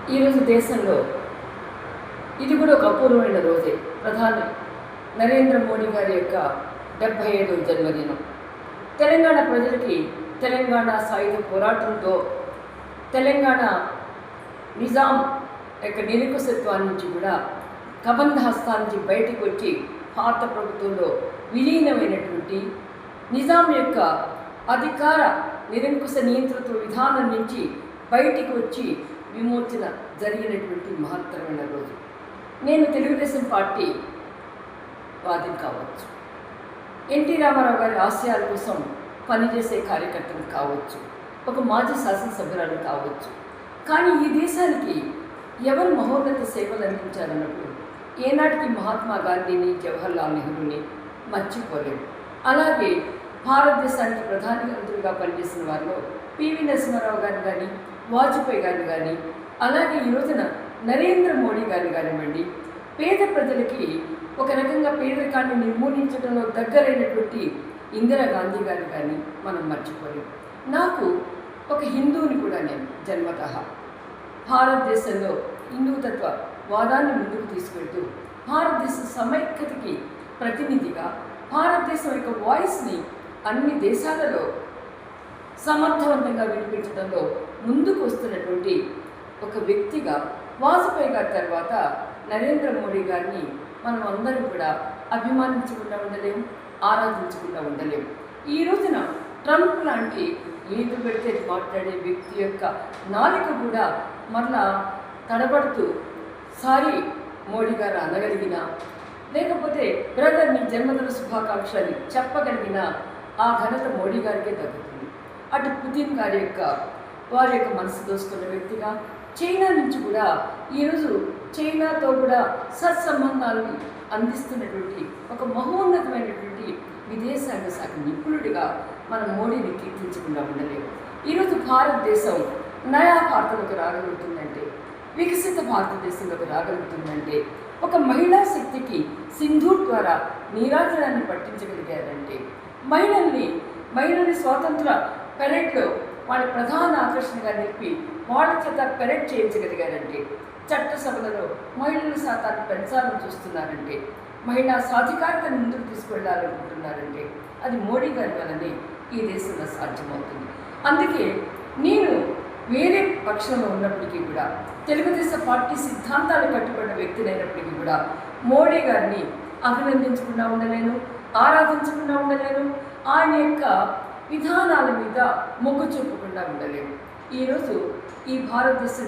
ఈరోజు దేశంలో ఇది కూడా ఒక అపూర్వమైన రోజే. ప్రధాని నరేంద్ర మోడీ గారి యొక్క 75వ జన్మదినం. తెలంగాణ ప్రజలకి తెలంగాణ సాయుధ పోరాటంతో తెలంగాణ నిజాం యొక్క నిరంకుశత్వాన్ని నుంచి కూడా కబంధ హస్తాల నుంచి బయటకు వచ్చి భారత ప్రభుత్వంలో విలీనమైనటువంటి నిజాం యొక్క అధికార నిరంకుశ నియంత్రిత విధానం నుంచి బయటికి వచ్చి విమోచన జరిగినటువంటి మహత్తరమైన రోజు. నేను తెలుగుదేశం పార్టీ వాదిని కావచ్చు, ఎన్టీ రామారావు గారి ఆశయాల కోసం పనిచేసే కార్యకర్తలు కావచ్చు, ఒక మాజీ శాసనసభ్యురాలు కావచ్చు. కానీ ఈ దేశానికి ఎవరు మహోన్నత సేవలు అందించారన్నప్పుడు ఏనాటికి మహాత్మా గాంధీని, జవహర్లాల్ నెహ్రూని మర్చిపోలేము. అలాగే భారతదేశానికి ప్రధానమంత్రిగా పనిచేసిన వారిలో పివి నరసింహారావు గారిని కానీ, వాజ్పేయి గారిని కానీ, అలాగే ఈ రోజున నరేంద్ర మోడీ గారిని కానివ్వండి, పేద ప్రజలకి ఒక రకంగా పేదరికాన్ని నిర్మూలించడంలో దగ్గరైనటువంటి ఇందిరాగాంధీ గారిని కానీ మనం మర్చిపోలేము. నాకు ఒక హిందువుని కూడా నేను జన్మతః భారతదేశంలో హిందూతత్వ వాదాన్ని ముందుకు తీసుకెళ్తూ భారతదేశ సమైక్యతకి ప్రతినిధిగా భారతదేశం యొక్క వాయిస్ని అన్ని దేశాలలో సమర్థవంతంగా వినిపించడంలో ముందుకు వస్తున్నటువంటి ఒక వ్యక్తిగా వాజ్పేయి గారి తర్వాత నరేంద్ర మోడీ గారిని మనం అందరం కూడా అభిమానించకుండా ఉండలేము, ఆరాధించకుండా ఉండలేము. ఈ రోజున ట్రంప్ లాంటి ఏది పెడితే మాట్లాడే వ్యక్తి యొక్క నాలుక కూడా మరలా తడబడుతూ సారీ మోడీ గారు అనగలిగిన, లేకపోతే బ్రదర్ నీ జన్మదిన శుభాకాంక్షలు చెప్పగలిగిన ఆ ఘనత మోడీ గారికే తగ్గుతుంది. అటు పుతిన్ గారి యొక్క వారి యొక్క మనసు దోసుకున్న వ్యక్తిగా చైనా నుంచి కూడా ఈరోజు చైనాతో కూడా సత్సంబంధాలను అందిస్తున్నటువంటి ఒక మహోన్నతమైనటువంటి విదేశాంగ శాఖ నిపుణుడిగా మనం మోడీని కీర్తించకుండా ఉండలేము. ఈరోజు భారతదేశం నయా భారతంలోకి రాగలుగుతుందంటే, వికసిత భారతదేశంలోకి రాగలుగుతుందంటే, ఒక మహిళా శక్తికి సింధూర్ ద్వారా నీరాజనాన్ని పట్టించగలిగారంటే, మహిళల్ని స్వాతంత్ర పెరెడ్లో వాళ్ళ ప్రధాన ఆకర్షణగా నిలిపి వాళ్ళ చేత పెరెడ్ చేయించగలిగారంటే, చట్టసభలలో మహిళల శాతాన్ని పెంచాలని చూస్తున్నారంటే, మహిళా సాధికారతను ముందుకు తీసుకెళ్లాలనుకుంటున్నారంటే అది మోడీ గారి వల్లనే ఈ దేశంలో సాధ్యమవుతుంది. అందుకే నేను వేరే పక్షంలో ఉన్నప్పటికీ కూడా, తెలుగుదేశం పార్టీ సిద్ధాంతాలు కట్టుబడిన వ్యక్తినైనప్పటికీ కూడా మోడీ గారిని అభినందించకుండా ఉండలేను, ఆరాధించకుండా ఉండలేను, ఆయన యొక్క విధానాల మీద మొగ్గు చూపకుండా ఉండలేము. ఈరోజు ఈ భారతదేశం